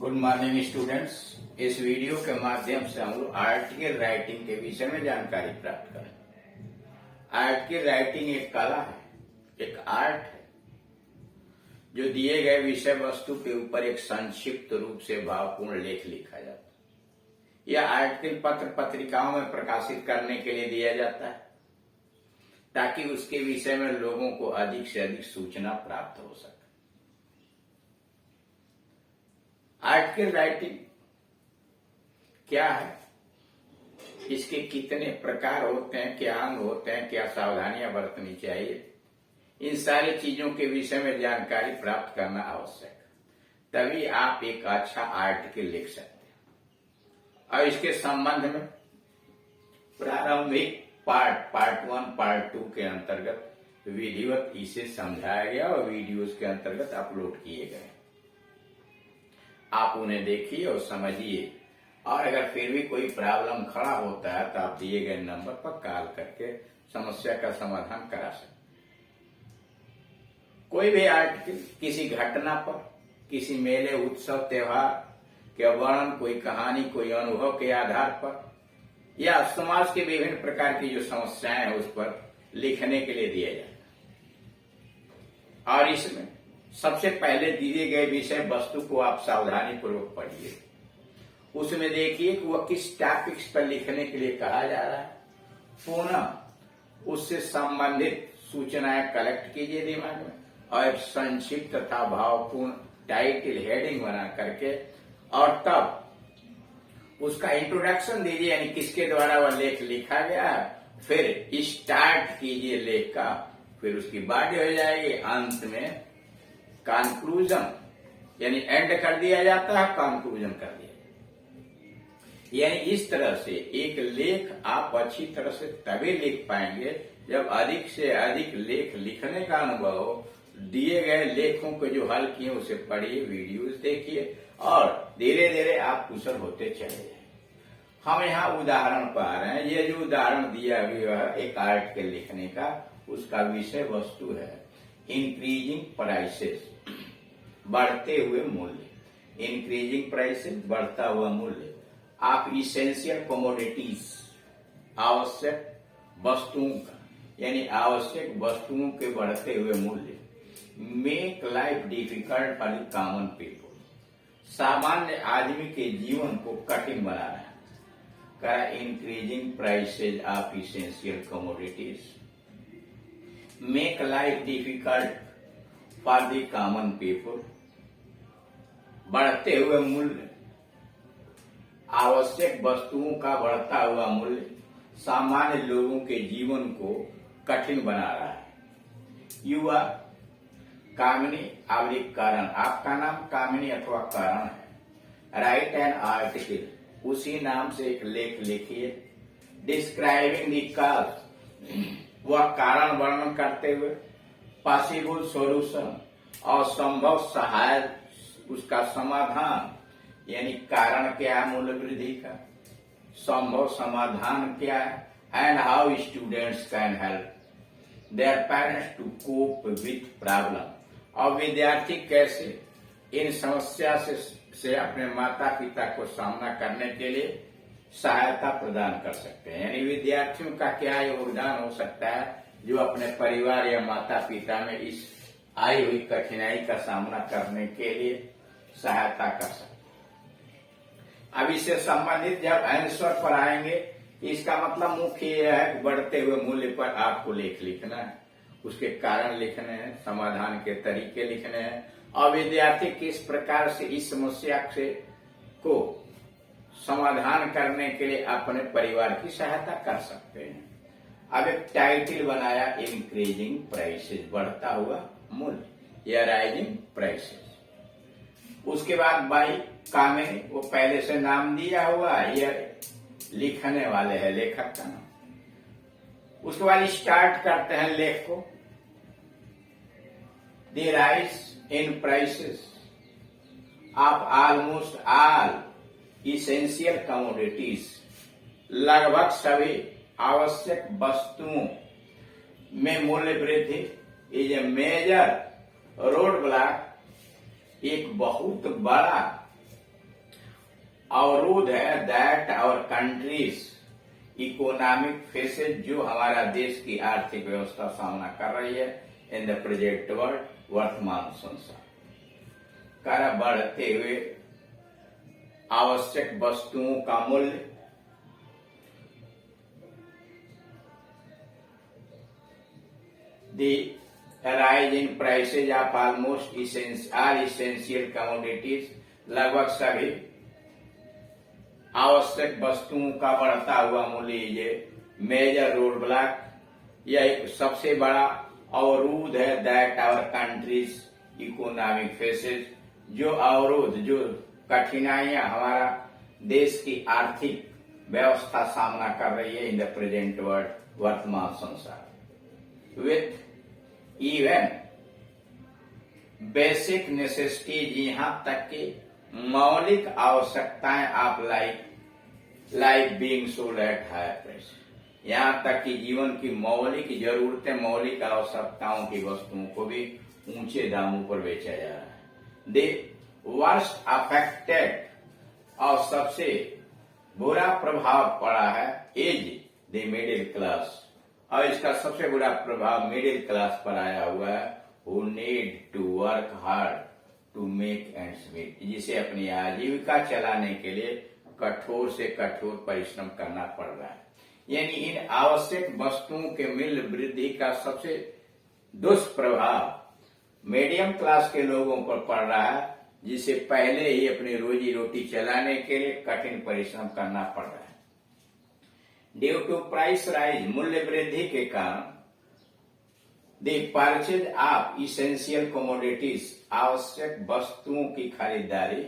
Good morning students. इस video के माध्यम से हम लोग आर्टिकल राइटिंग के विषय में जानकारी प्राप्त करें। आर्टिकल राइटिंग एक कला है, एक आर्ट है जो दिए गए विषय वस्तु के ऊपर एक संक्षिप्त रूप से भावपूर्ण लेख लिखा जाता है। यह आर्टिकल पत्र पत्रिकाओं में प्रकाशित करने के लिए दिया जाता है ताकि उसके विषय में लोगों को अधिक से अधिक सूचना प्राप्त हो सके। आर्टिकल राइटिंग क्या है, इसके कितने प्रकार होते हैं, क्या अंग होते हैं, क्या सावधानियां बरतनी चाहिए, इन सारी चीजों के विषय में जानकारी प्राप्त करना आवश्यक है। तभी आप एक अच्छा आर्टिकल लिख सकते हैं। और इसके संबंध में प्रारंभिक पार्ट 1 पार्ट 2 के अंतर्गत विधिवत इसे समझाया गया और वीडियोस के अंतर्गत अपलोड किए गए। आप उन्हें देखिए और समझिए, और अगर फिर भी कोई प्रॉब्लम खड़ा होता है तो आप दिए गए नंबर पर कॉल करके समस्या का समाधान करा सकते। कोई भी आर्टिकल किसी घटना पर, किसी मेले, उत्सव, त्योहार के वर्णन, कोई कहानी, कोई अनुभव के आधार पर या समाज के विभिन्न प्रकार की जो समस्याएं हैं उस पर लिखने के लिए दिया जाता है। और इसमें सबसे पहले दिए गए विषय वस्तु को आप सावधानी पूर्वक पढ़िए। उसमें देखिए कि वह किस टॉपिक्स पर लिखने के लिए कहा जा रहा है। पुनः उससे संबंधित सूचनाएं कलेक्ट कीजिए दिमाग में और एक संक्षिप्त तथा भावपूर्ण टाइटल हेडिंग बना करके, और तब उसका इंट्रोडक्शन दीजिए, यानी किसके द्वारा वह लेख लिखा गया है। फिर स्टार्ट कीजिए लेख का, फिर उसकी बॉडी हो जाएगी, अंत में कंक्लूजन यानी एंड कर दिया जाता है, कंक्लूजन कर दिया जाता है। यानी इस तरह से एक लेख आप अच्छी तरह से तभी लिख पाएंगे जब अधिक से अधिक लेख लिखने का अनुभव हो। दिए गए लेखों को जो हल किए उसे पढ़िए, वीडियोस देखिए और धीरे धीरे आप कुशल होते चले जाए। हम यहाँ उदाहरण पा रहे हैं। ये जो उदाहरण दिया हुआ है एक आर्टिकल लिखने का, उसका विषय वस्तु है इंक्रीजिंग प्राइसेस, बढ़ते हुए मूल्य। इंक्रीजिंग प्राइसेस, बढ़ता हुआ मूल्य। आप इसेंशियल कमोडिटीज, आवश्यक वस्तुओं का, यानी आवश्यक वस्तुओं के बढ़ते हुए मूल्य। Make life difficult for the common people, सामान्य आदमी के जीवन को कठिन बना रहा है। करा increasing prices of essential commodities make life difficult for the common people. बढ़ते हुए मूल्य, आवश्यक वस्तुओं का बढ़ता हुआ मूल्य सामान्य लोगों के जीवन को कठिन बना रहा है। युवा कामिनी आवलिक कारण, आपका नाम कामिनी अथवा कारण है। राइट एन आर्टिकल, उसी नाम से एक लेख लिखिए। डिस्क्राइबिंग द कॉज, वह कारण वर्णन करते हुए। पॉसिबल सॉल्यूशन, और संभव सहायक उसका समाधान, यानी कारण क्या है मूल्य वृद्धि का, संभव समाधान क्या है। And how students can help their parents to cope with problem, और विद्यार्थी कैसे इन समस्या से अपने माता पिता को सामना करने के लिए सहायता प्रदान कर सकते हैं। यानी विद्यार्थियों का क्या योगदान हो सकता है जो अपने परिवार या माता पिता में इस आई हुई कठिनाई का सामना करने के लिए सहायता कर सकते हैं। अब इससे संबंधित जब आंसर पर आएंगे, इसका मतलब मुख्य यह है कि बढ़ते हुए मूल्य पर आपको लेख लिखना है, उसके कारण लिखने हैं, समाधान के तरीके लिखने हैं, और विद्यार्थी किस प्रकार से इस समस्या से को समाधान करने के लिए अपने परिवार की सहायता कर सकते हैं। अब एक टाइटल बनाया इंक्रीजिंग प्राइसेस, बढ़ता हुआ मूल्य या राइजिंग प्राइसेस। उसके बाद बाई कामिनी, वो पहले से नाम दिया हुआ है, यह लिखने वाले हैं, लेखक का नाम। उसके बाद स्टार्ट करते हैं लेख को। The rise in prices of almost all essential commodities, लगभग सभी आवश्यक वस्तुओं में मूल्य वृद्धि is a major road block, एक बहुत बड़ा अवरोध है that our country's economic faces, जो हमारा देश की आर्थिक व्यवस्था सामना कर रही है इन द प्रेजेंट वर्ल्ड, वर्तमान संसार। कर बढ़ते हुए आवश्यक वस्तुओं का मूल्य, the rise in prices of almost essential commodities, लगभग सभी आवश्यक वस्तुओं का बढ़ता हुआ मूल्य, ये मेजर रोड ब्लॉक, यह एक सबसे बड़ा अवरोध है that our country's economic faces, जो अवरोध, जो कठिनाइयां हमारा देश की आर्थिक व्यवस्था सामना कर रही है इन द प्रेजेंट वर्ल्ड, वर्तमान संसार, विथ इवन बेसिक नेसेसिटीज, यहां तक कि मौलिक आवश्यकताएं आप like being sold at higher price, यहां तक कि जीवन की मौलिक जरूरतें, मौलिक आवश्यकताओं की वस्तुओं को भी ऊंचे दामों पर बेचा जा रहा है। दे वर्स्ट अफेक्टेड, और सबसे बुरा प्रभाव पड़ा है एज द मिडिल क्लास, और इसका सबसे बुरा प्रभाव मिडिल क्लास पर आया हुआ है, who need to work hard to make ends meet, जिसे अपनी आजीविका चलाने के लिए कठोर से कठोर परिश्रम करना पड़ रहा है। यानी इन आवश्यक वस्तुओं के मूल्य वृद्धि का सबसे दुष्प्रभाव मीडियम क्लास के लोगों पर पड़ रहा है, जिसे पहले ही अपनी रोजी रोटी चलाने के लिए कठिन परिश्रम करना पड़ रहा है। ड्यू टू प्राइस राइज, मूल्य वृद्धि के कारण, the purchase of essential commodities, आवश्यक वस्तुओं की खरीदारी,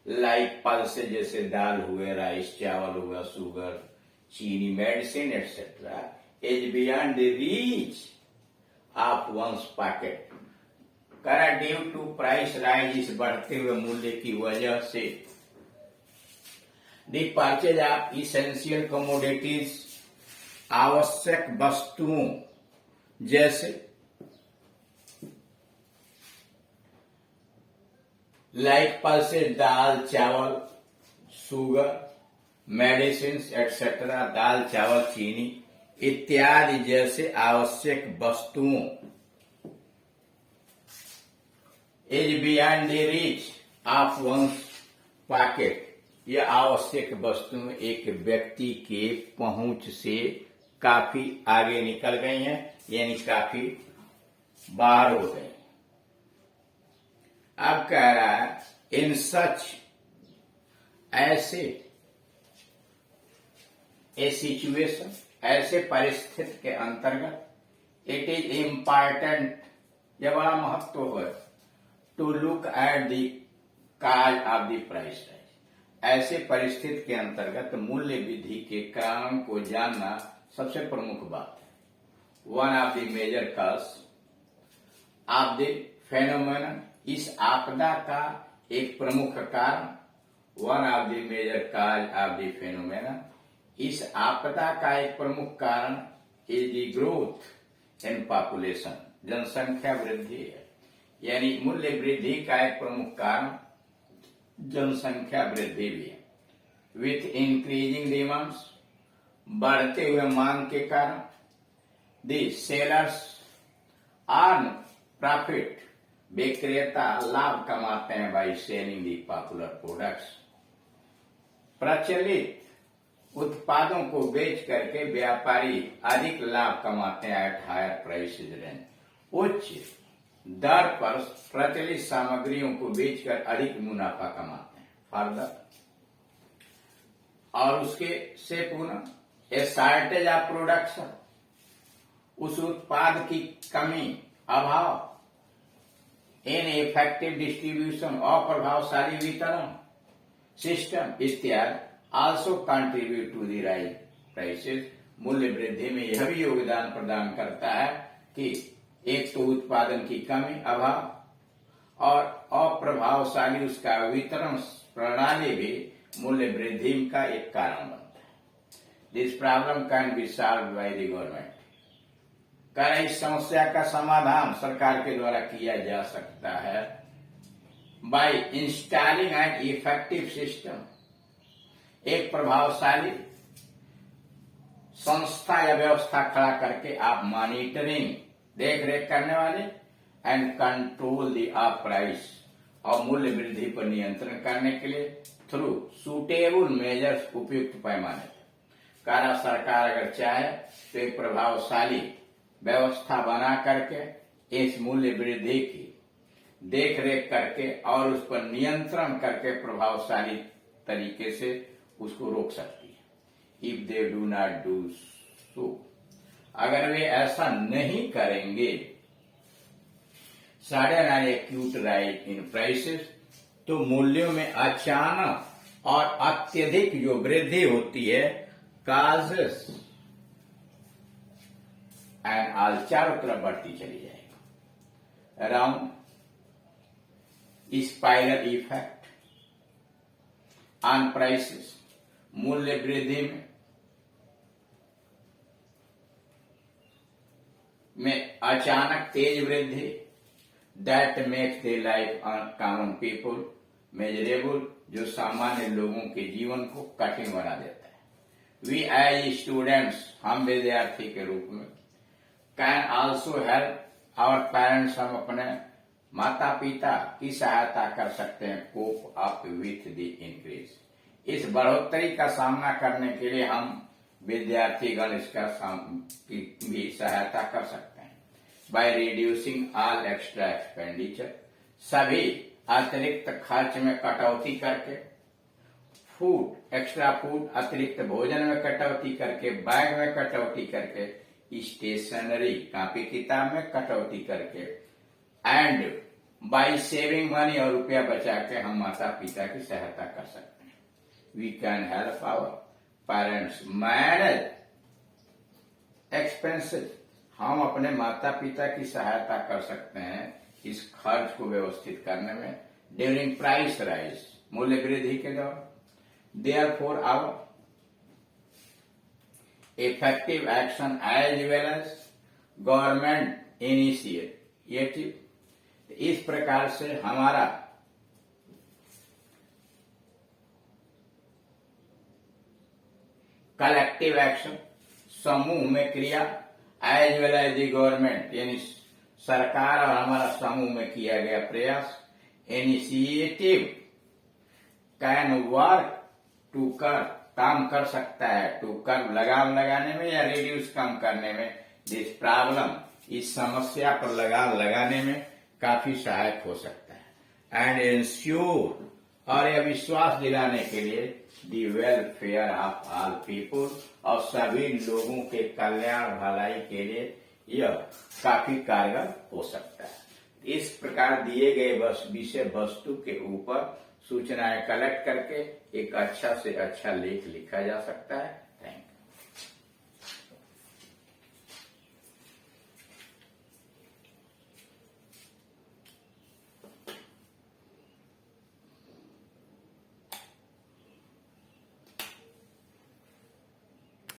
लाइक पल्सेज, जैसे दाल हुए, राइस, चावल हुआ, शुगर, चीनी, medicine etcetera, is beyond the reach of one's pocket, करा ड्यू टू प्राइस राइज, इस बढ़ते हुए मूल्य की वजह से, the purchase of essential commodities, आवश्यक वस्तुओं जैसे लाइक पल्सेज, दाल, चावल, शुगर, मेडिसिन एक्सेट्रा, दाल, चावल, चीनी इत्यादि जैसे आवश्यक वस्तुओं, is beyond the reach of one's pocket, यह आवश्यक वस्तुएं एक व्यक्ति के पहुंच से काफी आगे निकल गई हैं, यानी काफी बाहर हो गई। अब कह रहा है इन सच, ऐसे ए सिचुएशन, ऐसे परिस्थिति के अंतर्गत, इट इज इम्पॉर्टेंट, यह बड़ा महत्व है, to look at the cause of the price rise, ऐसे परिस्थिति के अंतर्गत मूल्य वृद्धि के कारण को जानना सबसे प्रमुख बात है। One of the major cause of the phenomenon, इस आपदा का एक प्रमुख कारण, one of the major cause of the phenomenon, इस आपदा का एक प्रमुख कारण is the growth in population, जनसंख्या वृद्धि है, यानी मूल्य वृद्धि का एक प्रमुख कारण जनसंख्या वृद्धि भी है। विथ इंक्रीजिंग डिमांड्स, बढ़ते हुए मांग के कारण, द सेलर्स अर्न प्रॉफिट, विक्रेता लाभ कमाते हैं by selling the popular products, प्रचलित उत्पादों को बेच करके व्यापारी अधिक लाभ कमाते हैं एट हायर प्राइसेज रेंज, उच्च दर पर प्रचलित सामग्रियों को बेचकर अधिक मुनाफा कमाते हैं। फर्दर, और उसके से पुनः ए शॉर्टेज ऑफ प्रोडक्शन, उस उत्पाद की कमी, अभाव, इन इफेक्टिव डिस्ट्रीब्यूशन, अप्रभावशाली वितरण सिस्टम इत्यादि also contribute to the rise prices, मूल्य वृद्धि में यह भी योगदान प्रदान करता है कि एक तो उत्पादन की कमी, अभाव और अप्रभावशाली उसका वितरण प्रणाली भी मूल्य वृद्धि का एक कारण बनता है। This problem can be solve by the government, क्या इस समस्या का समाधान सरकार के द्वारा किया जा सकता है by installing an effective system, एक प्रभावशाली संस्था या व्यवस्था खड़ा करके आप मॉनिटरिंग देख रेख करने वाले and control the of price और मूल्य वृद्धि पर नियंत्रण करने के लिए थ्रू सूटेबल मेजर्स उपयुक्त पैमाने कारा सरकार अगर चाहे तो एक प्रभावशाली व्यवस्था बना करके इस मूल्य वृद्धि की देख रेख करके और उस पर नियंत्रण करके प्रभावशाली तरीके से उसको रोक सकती है। If they do not do so, अगर वे ऐसा नहीं करेंगे, sudden and acute rise in prices, तो मूल्यों में अचानक और अत्यधिक जो वृद्धि होती है काजेस एंड ऑल चारों तरफ बढ़ती चली जाएगी। Around spiral effect on prices, मूल्य वृद्धि में अचानक तेज वृद्धि that makes the life common people measurable, जो सामान्य लोगों के जीवन को कठिन बना देता है। वी एज स्टूडेंट्स, हम विद्यार्थी के रूप में can also help our parents, हम अपने माता पिता की सहायता कर सकते हैं cope up with the increase, इस बढ़ोतरी का सामना करने के लिए हम विद्यार्थीगण इसका भी सहायता कर सकते हैं। By reducing all extra expenditure, सभी अतिरिक्त खर्च में कटौती करके, फूड एक्स्ट्रा फूड अतिरिक्त भोजन में कटौती करके, बैग में कटौती करके, स्टेशनरी कापी किताब में कटौती करके, एंड बाय सेविंग मनी, और रुपया बचा के हम माता पिता की सहायता कर सकते हैं। We can help our parents manage expenses, हम अपने माता पिता की सहायता कर सकते हैं इस खर्च को व्यवस्थित करने में ड्यूरिंग प्राइस राइज, मूल्य वृद्धि के दौरान। Therefore our effective action as well as government initiative, इस प्रकार से हमारा कलेक्टिव एक्शन, समूह में क्रिया, as well as the government, यानी सरकार और हमारा समूह में किया गया प्रयास, इनिशिएटिव कैन वर्क टू कर, काम कर सकता है, टू कर लगाम लगाने में या रिड्यूस कम करने में, दिस प्रॉब्लम, इस समस्या पर लगाम लगाने में काफी सहायक हो सकता है। एंड इंश्योर, और यह विश्वास दिलाने के लिए दी वेलफेयर ऑफ ऑल पीपुल, और सभी लोगों के कल्याण भलाई के लिए यह काफी कारगर हो सकता है। इस प्रकार दिए गए विषय वस्तु के ऊपर सूचनाएं कलेक्ट करके एक अच्छा से अच्छा लेख लिखा जा सकता है।